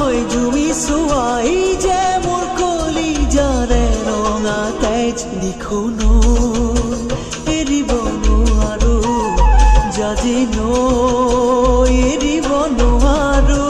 হৈ জুমি চুৱাই যে মোৰ কলিজাৰে ৰঙা তেজ লিখো এৰিব নোৱাৰো জাজি এৰিব নোৱাৰো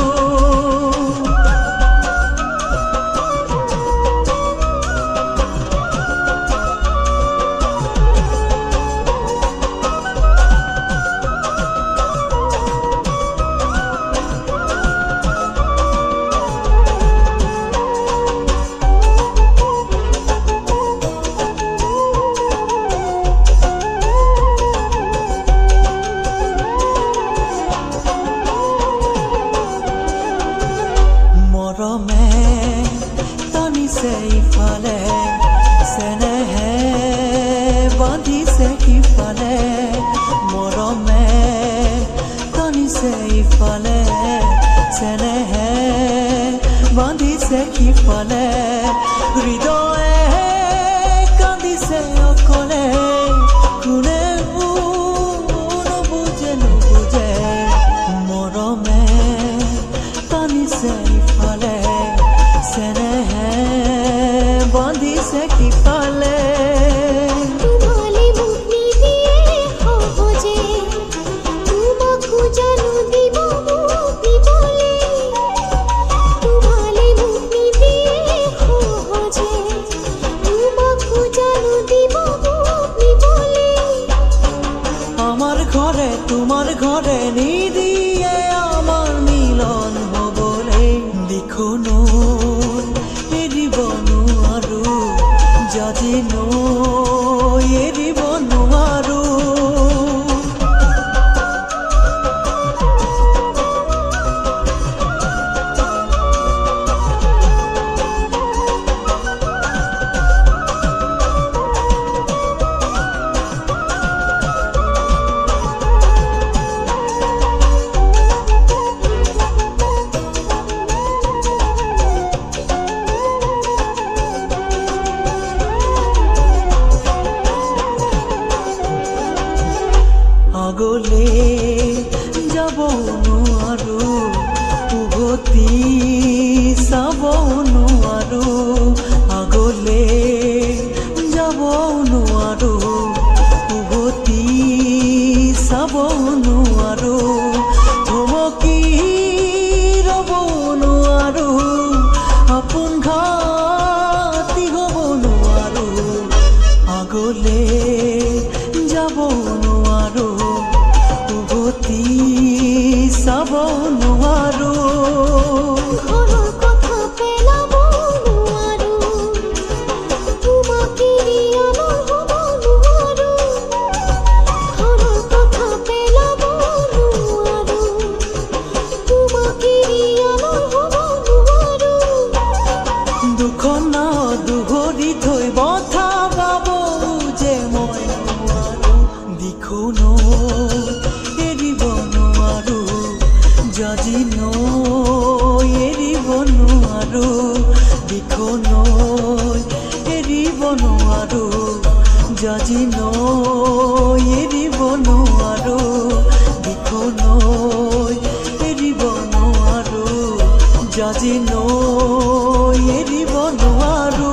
সিফালে হৃদয়ে কান্দিছে অকলে কোনে নুবুজে মৰমে টানিছে ইফালে চেনেহে বান্ধিছে সিফালে তোমাৰ ঘৰে নিদিয়ে আমাৰ মিলন হবলে লিখো এৰিব নোৱাৰো জাজি এৰিব নোৱাৰো আগলে যাব নোৱাৰো উভতি চাব নোৱাৰো আগলে যাব নোৱাৰো উভতি চাব নোৱাৰো থমকি ৰ'ব নোৱাৰো আপোন ঘাটি হ'ব নোৱাৰো আগলে যাব নোৱাৰো উভতি চাব নোৱাৰো ঘৰৰ কথা পেলাব নোৱাৰো তোমাক এৰি আনৰ হ'ব নোৱাৰো ঘৰৰ কথা পেলাব নোৱাৰো তোমাক এৰি আনৰ হ'ব নোৱাৰো দুখন নাও দুহৰি থৈ বথা বাব যে মই দিখো এৰিব নোৱাৰো জাজি এৰিব নোৱাৰো দিখো এৰিব নোৱাৰো জাজি এৰিব নোৱাৰো দিখো এৰিব নোৱাৰো জাজি এৰিব নোৱাৰো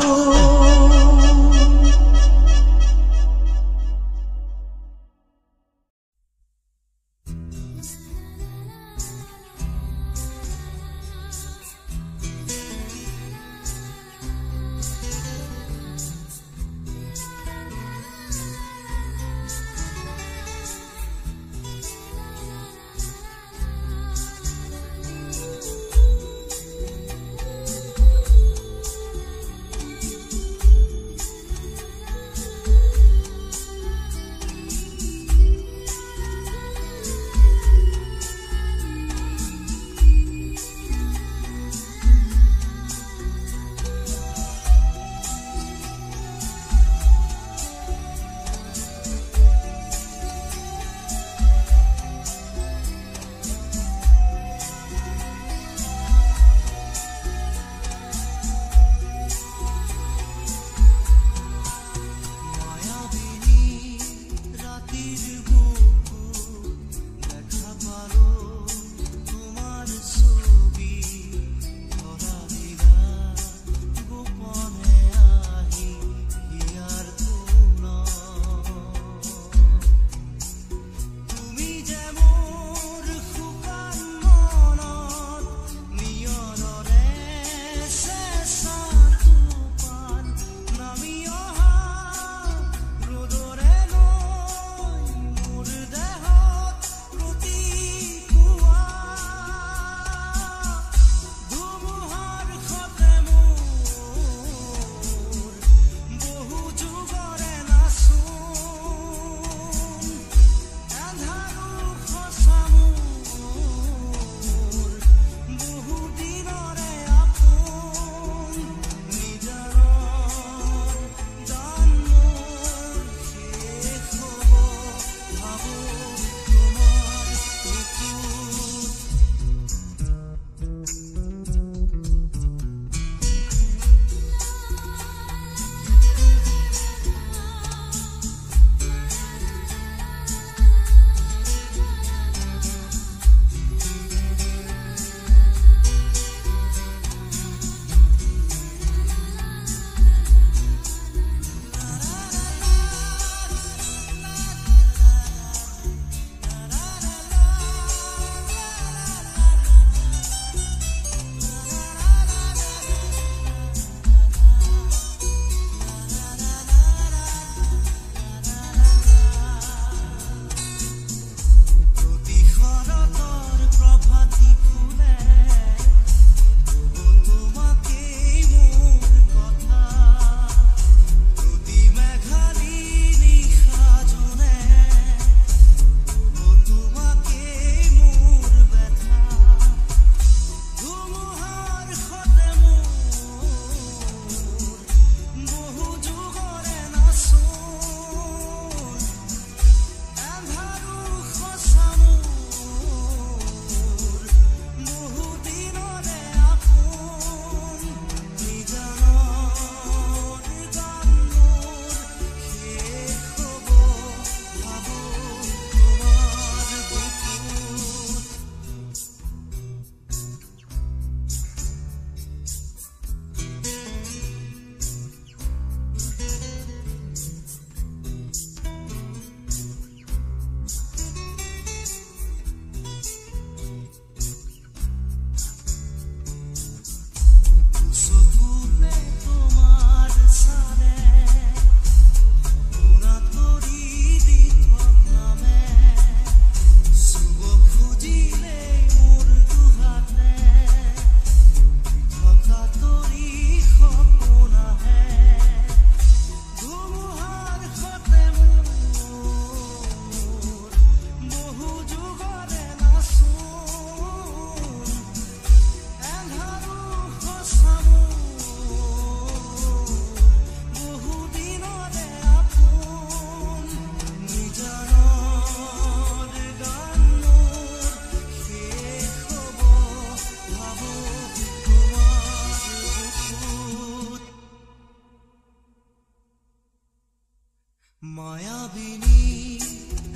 মায়াবিনী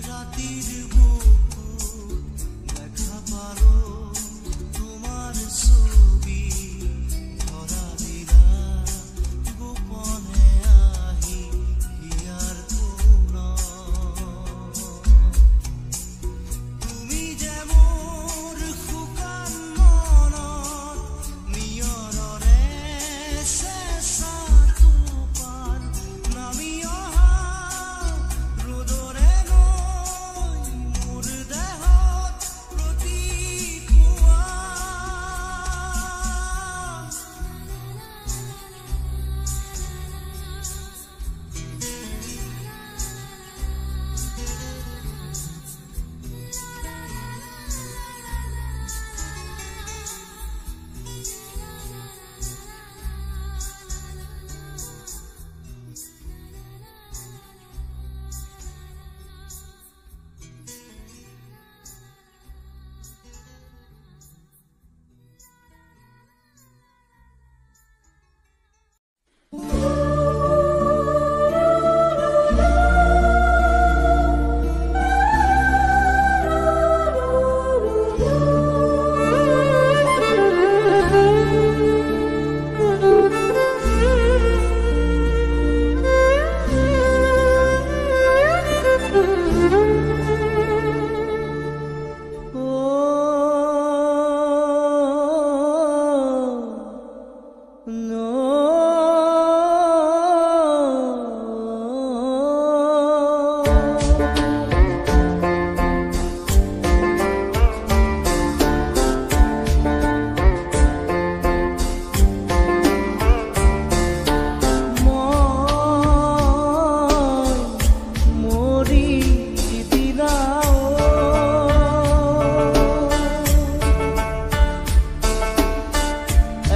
রাতির বুকু দেখা পালো তোমার ছবি ধরা দিলা গোপনে আহি হিয়ার কোন তুমি যে মোর শুকান মনত নিয়ৰৰে চেঁচা টোপাল নামি অহা ৰ'দৰে নৈ মোৰ দেহত প্ৰতিপুৱা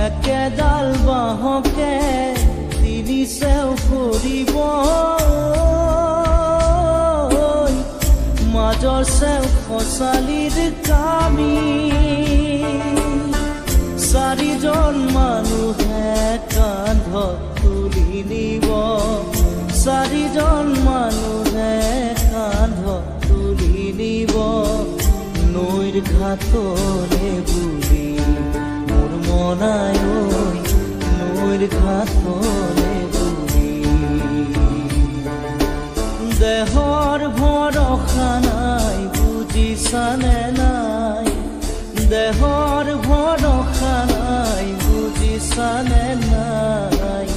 একেডাল বাহকে তিনি চেও কৰিব মাজৰ চেও খচালিৰ কামি চাৰিজন মানুহে কান্ধত তুলি নিব চাৰিজন মানুহে কান্ধত তুলি নিব নৈৰ ঘাটলে বুলি মোৰ মনাই নৈৰ ঘাটলে বুলি দেহৰ ভৰসা নাই বুজিছানে নাই দেহৰ ভৰসা নাই বুজিছানে নাই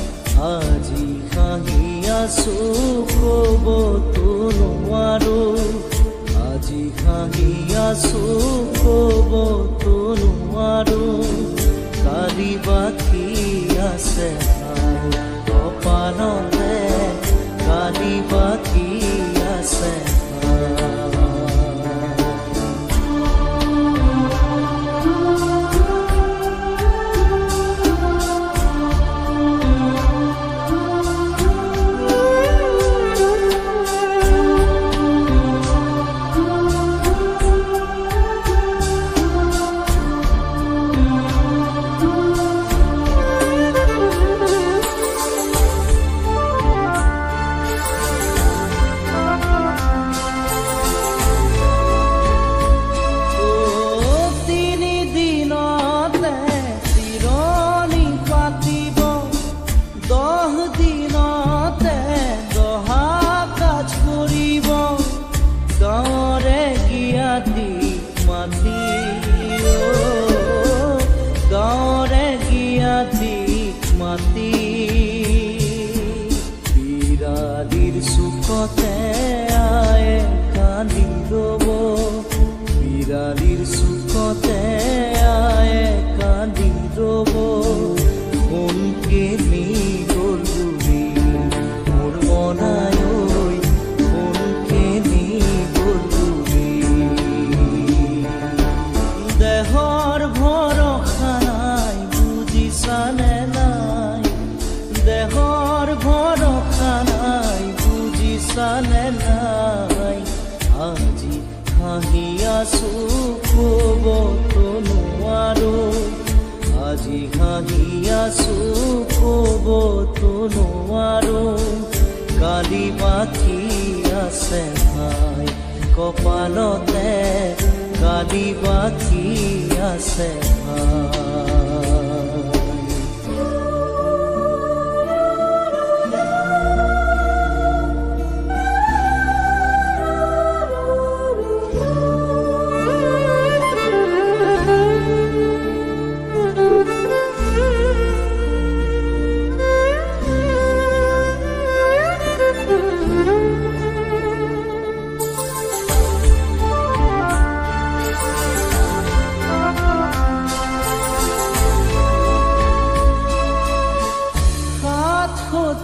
আজি হাঁহি আছো ক'বতো নোৱাৰো আজি হাঁহি আছো ক'বতো নোৱাৰো কালি বাকী আছে কপালতে কালি বাকী আছে গাঁৱৰে গিয়াতিক মাতি বিৰালিৰ চুকতে আয়ে কান্দি ৰ'ব বিৰালিৰ চুকতে আয়ে কান্দি ৰ'ব কোনকে নি গ'ল বুলি মোৰ মনাই কোনকে নি গ'ল বুলি দেহৰ ভৰসা নাই বুজিছানে নাই দেহৰ ভৰসা নাই বুজিছানে নাই আজি হাঁহি আছো ক'বতো নোৱাৰো আজি হাঁহি আছো ক'বতো নোৱাৰো কালি বাকি আছে ভাই কপালতে কালি বাকি আছে ভাই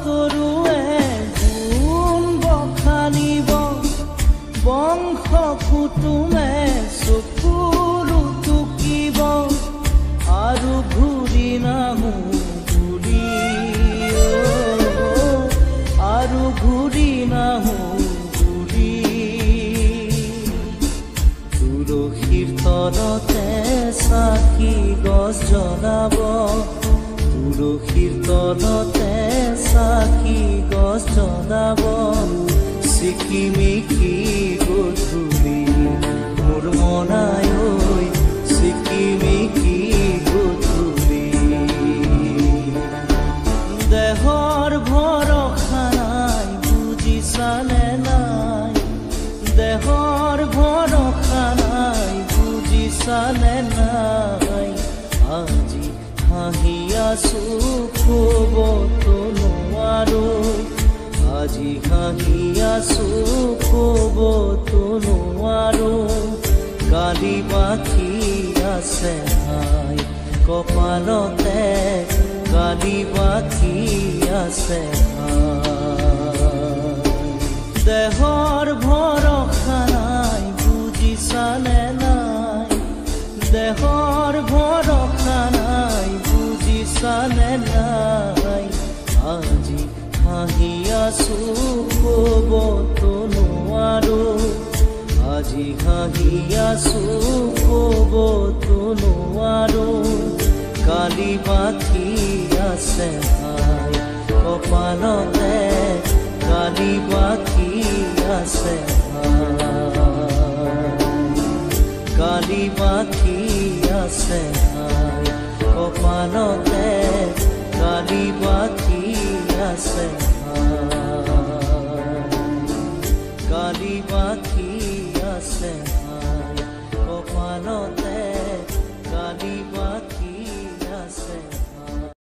তৰুৱে গুণ বখানিব বংশ কুটুমে চকুৰু টুকিব আৰু ঘূৰি নাহো বুলি আৰু ঘূৰি নাহো বুলি তুলসীৰ তলতে চাকি গছ জ্বলাব তুলসীৰ তলতে চাকি গছ জ্বলাব চিকিমিকি গধূলি মোৰ মনাই ঐ চিকিমিকি গধূলি দেহৰ ভৰসা নাই বুজিছানে নাই দেহৰ ভৰসা নাই বুজিছানে নাই আজি হাঁহি আছো ক'বতো নোৱাৰো আজি হাঁহি আছো ক'বতো নোৱাৰো কালি বাকি আছে ভাই কপালতে কালি বাকি আছে ভাই দেহৰ ভৰসা নাই বুজিছানে নাই দেহৰ ভৰসা নাই বুজিছানে নাই আজি হাঁহি আছো ক'বতো নোৱাৰো আজি হাঁহি আছো ক'বতো নোৱাৰো কালি বাকি আছে ভাই কপালতে কালি বাকি আছে ভাই কালি বাকি আছে ভাই কপালতে কালি বাকি আছে